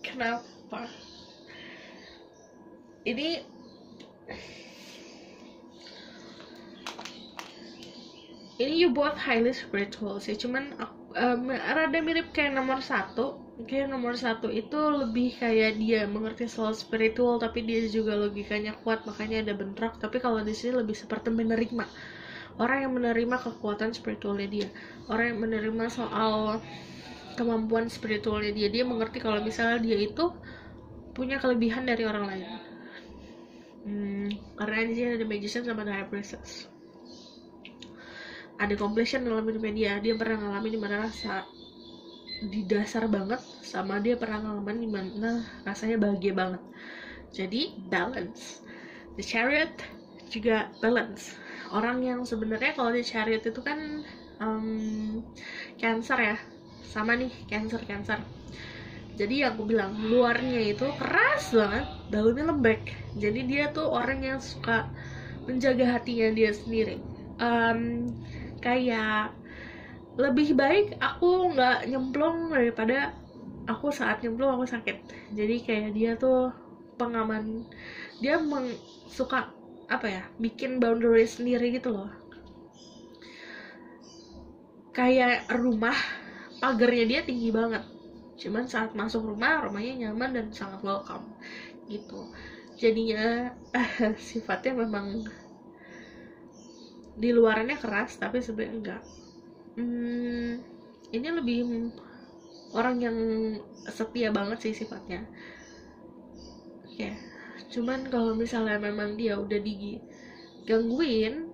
Kenapa? Ini you both highly spiritual sih, cuman rada mirip kayak nomor 1. Kayak nomor 1 itu lebih kayak dia mengerti soal spiritual tapi dia juga logikanya kuat, makanya ada bentrok. Tapi kalau di sini lebih seperti menerima, orang yang menerima kekuatan spiritualnya dia, orang yang menerima soal kemampuan spiritualnya dia. Dia mengerti kalau misalnya dia itu punya kelebihan dari orang lain. Karena di sini ada Magician sama The High Priestess. Ada completion dalam hidupnya dia pernah ngalamin dimana rasa di dasar banget, sama dia pernah ngalamin dimana rasanya bahagia banget. Jadi balance. The Chariot juga balance. Orang yang sebenarnya kalau di Chariot itu kan Cancer ya, sama nih Cancer. Jadi yang aku bilang, luarnya itu keras banget, dalamnya lembek. Jadi dia tuh orang yang suka menjaga hatinya dia sendiri. Kayak lebih baik aku nggak nyemplung daripada aku saat nyemplung aku sakit. Jadi kayak dia tuh pengaman, dia suka apa ya, bikin boundary sendiri gitu loh. Kayak rumah, pagarnya dia tinggi banget, cuman saat masuk rumahnya nyaman dan sangat welcome gitu. Jadinya sifatnya memang di luarnya keras tapi sebenarnya enggak. Ini lebih orang yang setia banget sih sifatnya. Ya, cuman kalau misalnya memang dia udah digangguin,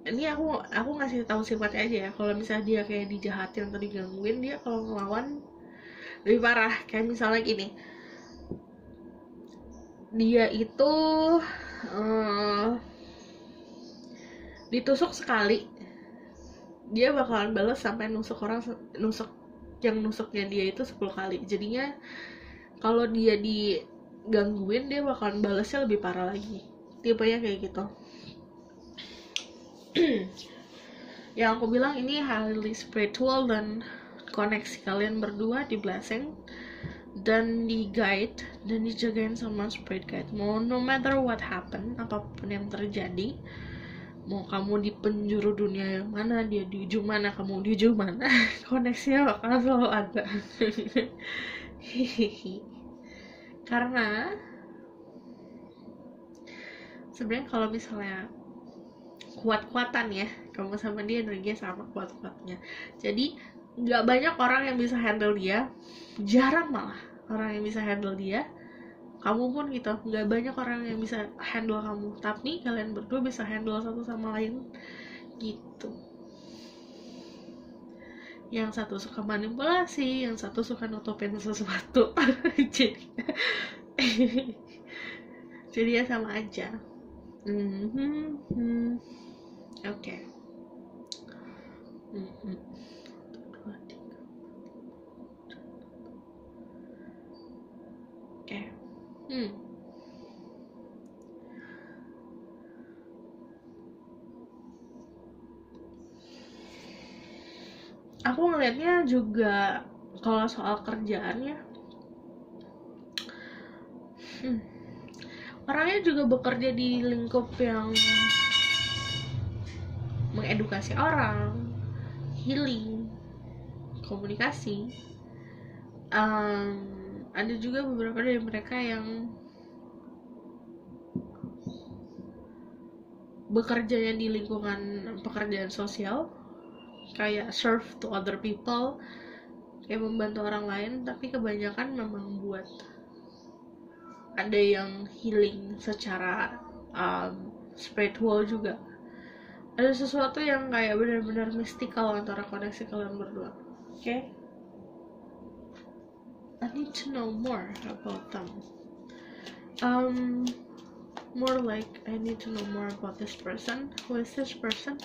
ini aku ngasih tahu sifatnya aja ya. Kalau misalnya dia kayak dijahatin atau digangguin, dia kalau ngelawan lebih parah. Kayak misalnya gini, dia itu ditusuk sekali, dia bakalan balas sampai yang nusuknya dia itu 10 kali. Jadinya kalau dia digangguin, dia bakalan balasnya lebih parah lagi. Tipenya kayak gitu. Yang aku bilang ini highly spiritual dan koneksi kalian berdua di blessing dan di guide dan dijagain sama spirit guide. No matter what happen, apapun yang terjadi, mau kamu di penjuru dunia yang mana, dia di ujung mana, kamu di ujung mana, koneksinya bakal selalu ada. Karena sebenarnya kalau misalnya kuat-kuatan ya, kamu sama dia energinya sama kuat-kuatnya. Jadi nggak banyak orang yang bisa handle dia, jarang malah orang yang bisa handle dia. Kamu pun gitu, nggak banyak orang yang bisa handle kamu, tapi kalian berdua bisa handle satu sama lain gitu. Yang satu suka manipulasi, yang satu suka nutupin sesuatu. Jadi ya sama aja. Oke. Aku ngelihatnya juga kalau soal kerjaan ya, orangnya juga bekerja di lingkup yang mengedukasi orang, healing, komunikasi. Ada juga beberapa dari mereka yang bekerjanya di lingkungan pekerjaan sosial, kayak serve to other people, kayak membantu orang lain, tapi kebanyakan memang buat ada yang healing secara spiritual juga. Ada sesuatu yang kayak benar-benar mystical antara koneksi kalian berdua. Okay? I need to know more about them. More like I need to know more about this person. Who is this person?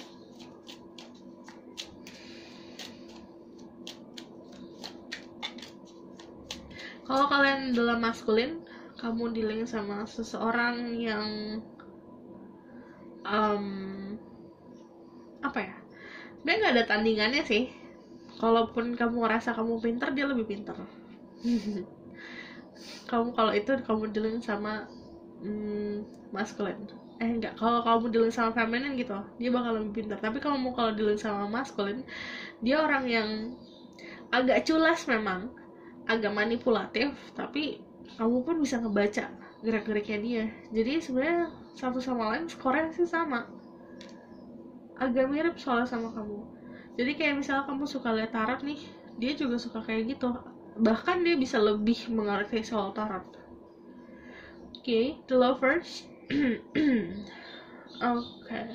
Kalau kalian dalam maskulin, kamu dealing sama seseorang yang apa ya? Dia nggak ada tandingannya sih. Kalaupun kamu ngerasa kamu pintar, dia lebih pintar. Kalau itu kamu dealing sama maskulin. Enggak, kalau kamu dealing sama feminin gitu, dia bakal lebih pintar. Tapi kalau dealing sama maskulin, dia orang yang agak culas memang, agak manipulatif, tapi kamu pun bisa ngebaca gerak-geriknya dia. Jadi sebenarnya satu sama lain skornya sih sama, agak mirip soalnya sama kamu. Jadi kayak misalnya kamu suka lihat tarot nih, dia juga suka kayak gitu. Bahkan dia bisa lebih mengerti soal tarot. Okay, the lovers. Okay.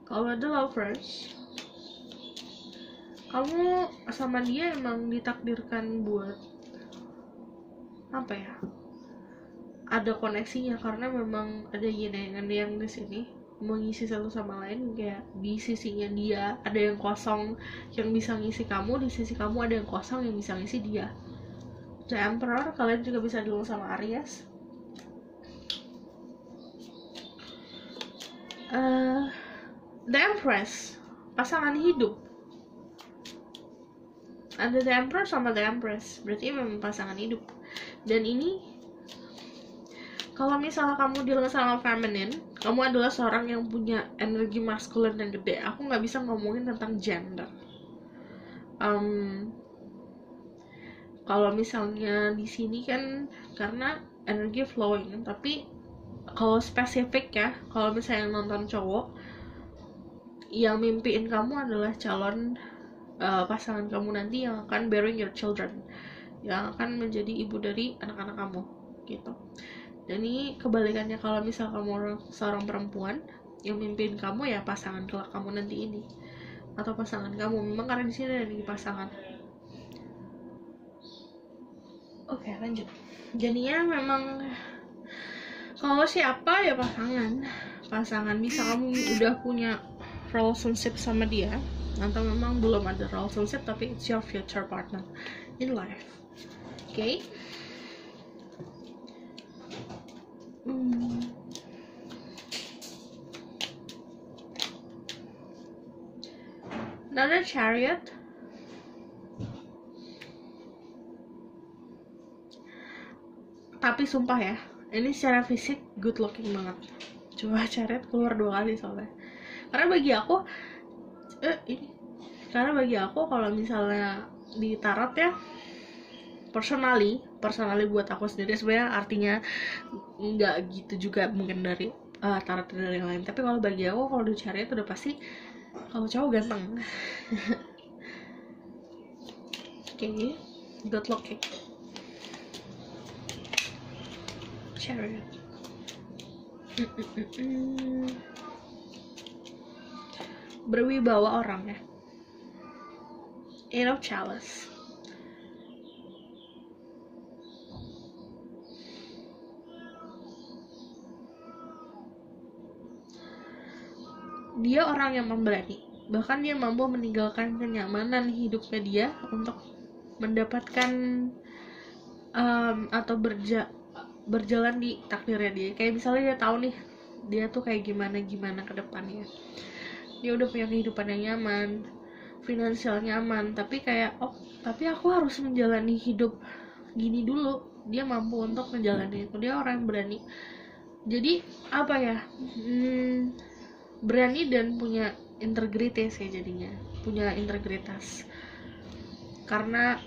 Kalau the lovers, kamu sama dia emang ditakdirkan buat apa ya? Ada koneksinya karena memang ada yin dan yang di sini mengisi satu sama lain. Kayak di sisinya dia ada yang kosong yang bisa ngisi kamu, di sisi kamu ada yang kosong yang bisa ngisi dia. The Emperor, kalian juga bisa dulu sama Aries. eh The Empress, pasangan hidup. Ada The Emperor sama The Empress, berarti memang pasangan hidup. Dan ini, kalau misalnya kamu dealing sama feminine, kamu adalah seorang yang punya energi maskulin yang gede. Aku nggak bisa ngomongin tentang gender. Kalau misalnya di sini kan karena energi flowing, tapi kalau spesifik ya, kalau misalnya yang nonton cowok, yang mimpiin kamu adalah calon pasangan kamu nanti yang akan bearing your children, yang akan menjadi ibu dari anak-anak kamu gitu. Dan ini kebalikannya, kalau misal kamu seorang perempuan, yang mimpiin kamu ya pasangan kelak kamu nanti ini, atau pasangan kamu. Memang karena di sini ada di pasangan. Oke, lanjut. Jadinya memang kalau siapa ya pasangan bisa kamu udah punya relationship sama dia, atau memang belum ada relationship tapi it's your future partner in life. Okay? Another Chariot. Tapi sumpah ya, ini secara fisik good looking banget. Coba Chariot keluar 2 kali soalnya. Karena bagi aku kalau misalnya di tarot ya, personally buat aku sendiri, sebenarnya artinya nggak gitu juga mungkin dari tarot dari yang lain, tapi kalau bagi aku, kalau di Chariot udah pasti kalau cowok ganteng. Okay, good looking Chariot. Berwibawa orang ya. Eight of Chalice. Dia orang yang pemberani, bahkan dia mampu meninggalkan kenyamanan hidupnya dia untuk mendapatkan atau berjalan di takdirnya dia. Kayak misalnya dia tahu nih dia tuh kayak gimana ke depannya, dia udah punya kehidupan yang nyaman, finansial nyaman, tapi tapi aku harus menjalani hidup gini dulu. Dia mampu untuk menjalani itu. Dia orang yang berani. Jadi apa ya, berani dan punya integritas ya, jadinya punya integritas. Karena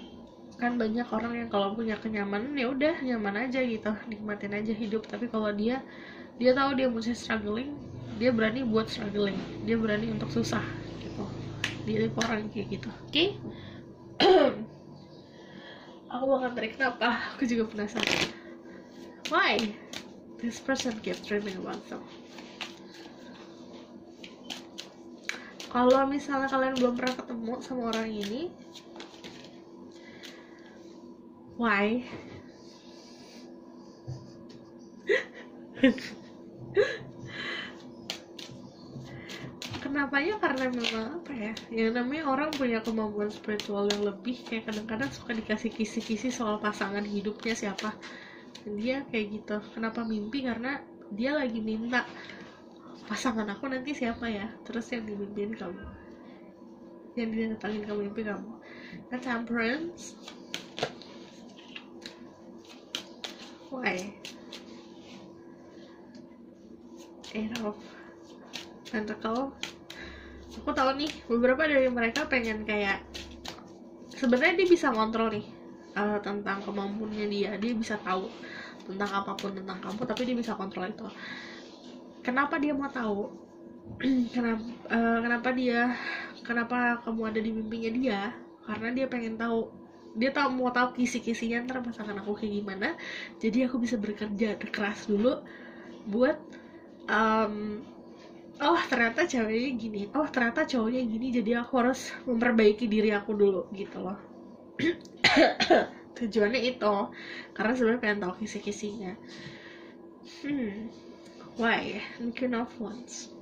kan banyak orang yang kalau punya kenyamanan ya udah nyaman aja gitu, nikmatin aja hidup. Tapi kalau dia tahu dia mesti struggling, dia berani buat struggling, dia berani untuk susah gitu. Dia orang kayak gitu. Oke? Aku bakal tarik kenapa, aku juga penasaran why this person keep dreaming about them. Kalau misalnya kalian belum pernah ketemu sama orang ini, why? Kenapanya? Karena memang apa ya, yang namanya orang punya kemampuan spiritual yang lebih. Kayak kadang-kadang suka dikasih kisi-kisi soal pasangan hidupnya siapa. Dia kayak gitu. Kenapa mimpi? Karena dia lagi minta, pasangan aku nanti siapa ya, terus yang dimimpiin kamu, yang didatangin kamu mimpi kamu. Nah, Temperance, why? Eight of Pentacle. Aku tahu nih beberapa dari mereka pengen kayak, sebenarnya dia bisa kontrol nih tentang kemampuannya dia bisa tahu tentang apapun tentang kamu, tapi dia bisa kontrol itu. Kenapa dia mau tahu? Kenapa kamu ada di mimpinya dia? Karena dia pengen tahu, mau tahu kisi-kisinya ntar pasangan aku kayak gimana. Jadi aku bisa bekerja keras dulu buat oh ternyata ceweknya gini, oh ternyata cowoknya gini, jadi aku harus memperbaiki diri aku dulu gitu loh. Tujuannya itu, karena sebenarnya pengen tahu kisi-kisinya. Why? Queen of Wands.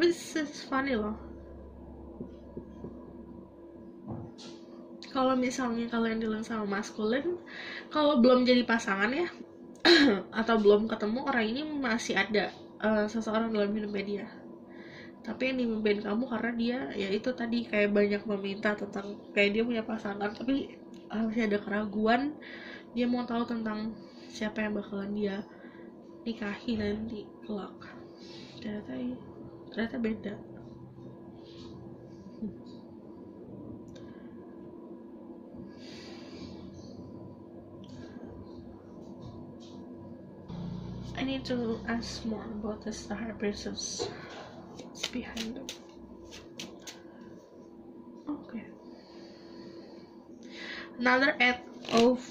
This is funny loh. kalau misalnya kalian dealing sama maskulin, kalau belum jadi pasangan ya atau belum ketemu orang ini, masih ada seseorang dalam hidupnya dia, tapi yang dimimpin kamu karena dia ya itu tadi kayak banyak meminta tentang kayak dia punya pasangan, tapi masih ada keraguan, dia mau tahu tentang siapa yang bakalan dia nikahi nanti kelak. Ternyata beda. I need to ask more about the star princess behind them. Okay. Another 8 of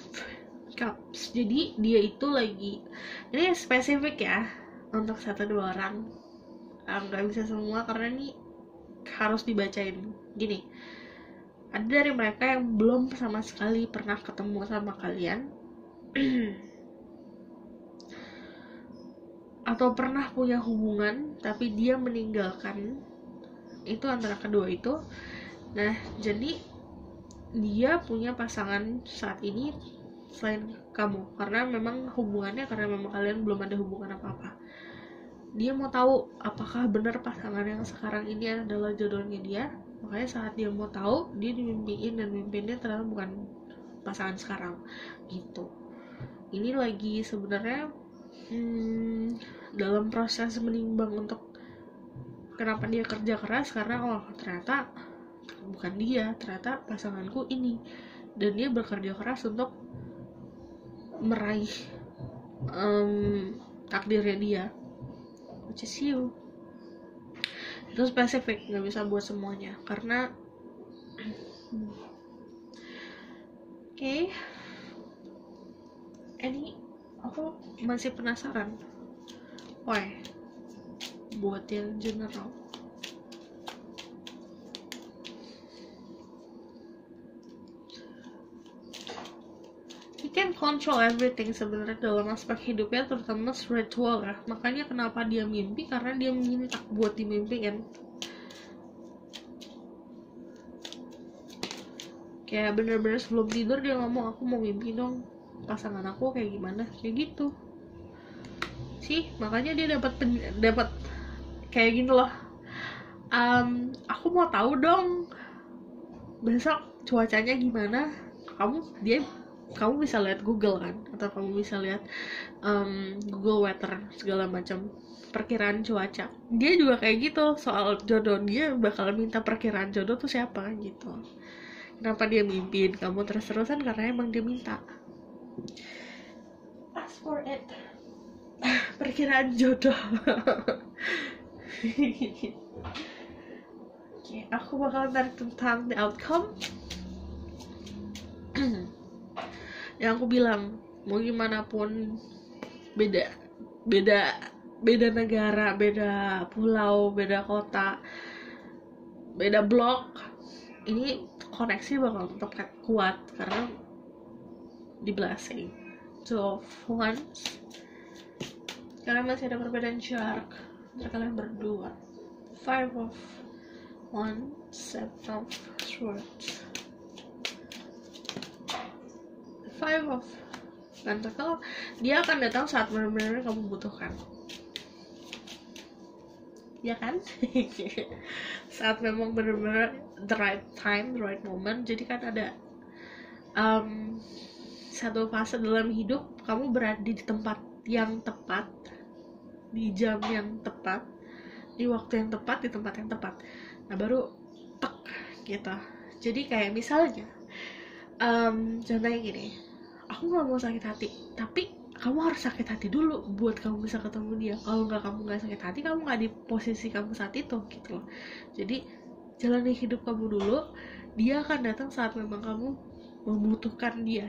cups. Jadi dia itu lagi, ini spesifik ya untuk 1-2 orang, nggak bisa semua karena ini harus dibacain. Gini, ada dari mereka yang belum sama sekali pernah ketemu sama kalian atau pernah punya hubungan tapi dia meninggalkan, itu antara kedua itu. Nah, jadi dia punya pasangan saat ini selain kamu, karena memang hubungannya, karena memang kalian belum ada hubungan apa-apa. Dia mau tahu apakah benar pasangan yang sekarang ini adalah jodohnya dia, makanya saat dia mau tahu, dia dimimpiin dan mimpinya ternyata bukan pasangan sekarang gitu. Ini lagi sebenarnya dalam proses menimbang untuk kenapa dia kerja keras, karena oh ternyata bukan dia, ternyata pasanganku ini, dan dia bekerja keras untuk meraih takdirnya dia, which is you. Itu spesifik, nggak bisa buat semuanya karena ini aku masih penasaran. Why? Buat yang general. He can control everything sebenarnya dalam aspek hidupnya, terutama spiritual ya. Makanya kenapa dia mimpi, karena dia minta buat dimimpiin. Kayak bener-bener sebelum tidur dia ngomong, aku mau mimpi dong pasangan aku kayak gimana, kayak gitu sih. Makanya dia dapat kayak gini loh, aku mau tahu dong besok cuacanya gimana. Kamu bisa lihat Google kan, atau kamu bisa lihat Google Weather segala macam perkiraan cuaca. Dia juga kayak gitu soal jodoh, dia bakal minta perkiraan jodoh tuh siapa gitu. Kenapa dia mimpin kamu terus-terusan, karena emang dia minta. Ask for it. Perkiraan jodoh. Okay, aku bakal tarik tentang the outcome. Yang aku bilang, mau gimana pun beda negara, beda pulau, beda kota, beda blok, ini koneksi bakal tetap kuat karena di blessing. So once kalian masih ada perbedaan jarak antara kalian berdua. 5 of Wands, 7 of Swords, 5 of Pentacle. Dia akan datang saat benar-benar kamu butuhkan, ya kan? Saat memang benar-benar the right time, the right moment. Jadi kan ada satu fase dalam hidup kamu berada di tempat yang tepat, di jam yang tepat, di waktu yang tepat, di tempat yang tepat. Nah baru tek gitu. Jadi kayak misalnya contohnya gini, aku gak mau sakit hati, tapi kamu harus sakit hati dulu buat kamu bisa ketemu dia. Kalau kamu gak sakit hati, kamu gak di posisi kamu saat itu gitu loh. Jadi jalani hidup kamu dulu, dia akan datang saat memang kamu membutuhkan dia,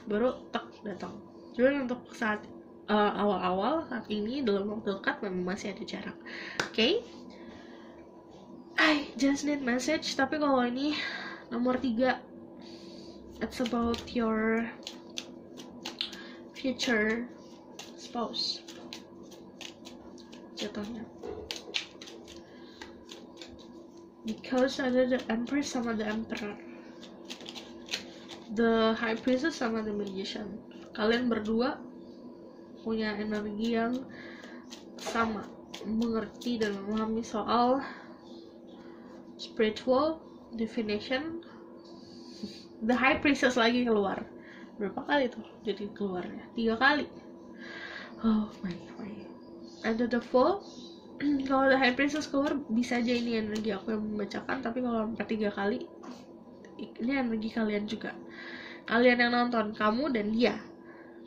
baru tek datang. Cuman untuk saat awal-awal, saat ini dalam waktu dekat memang masih ada jarak. Okay? I just need message. Tapi kalau ini nomor 3, it's about your future spouse jatuhnya, because ada the Empress sama the Emperor. The High Priestess sama The Magician. Kalian berdua punya energi yang sama, mengerti dan memahami soal spiritual definition. The High Priestess lagi keluar. Berapa kali tuh jadi keluarnya? 3 kali. Oh my. And the Fool. Kalau The High Priestess keluar, bisa aja ini energi aku yang membacakan, tapi kalau 3 kali, ini energi kalian juga. Kalian yang nonton, kamu dan dia.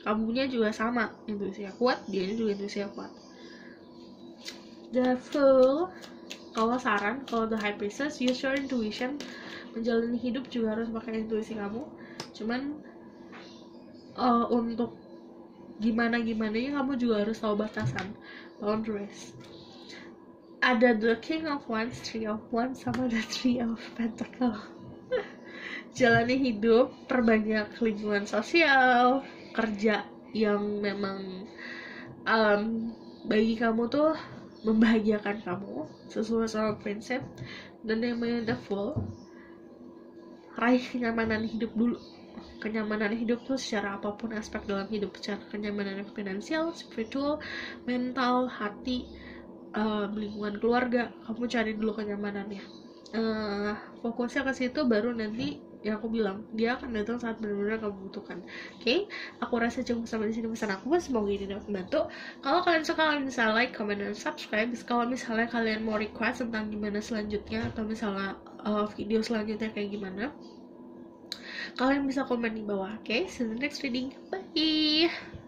Kamunya juga sama, intuisinya kuat, dia juga intuisinya kuat. The Fool, kalau saran, kalau The High Priestess, use your intuition. Menjalani hidup juga harus pakai intuisi kamu. Cuman untuk gimana-gimananya kamu juga harus tahu batasan, boundaries. Ada The King of Wands, Three of Wands, sama The Three of Pentacles. Jalani hidup, perbanyak lingkungan sosial, kerja yang memang bagi kamu tuh membahagiakan kamu sesuai sama prinsip. Dan yang namanya The Fool, raih kenyamanan hidup dulu. Kenyamanan hidup tuh secara apapun aspek dalam hidup, secara kenyamanan finansial, spiritual, mental, hati, lingkungan keluarga, kamu cari dulu kenyamanannya. Fokusnya ke situ, baru nanti yang aku bilang, dia akan datang saat benar-benar kamu butuhkan. Oke? Aku rasa cukup sampai di sini pesan aku. Semoga ini dapat membantu. Kalau kalian suka, kalian bisa like, comment, dan subscribe. Kalau misalnya kalian mau request tentang gimana selanjutnya, atau misalnya video selanjutnya kayak gimana, kalian bisa komen di bawah. Oke? See you in the next reading. Bye.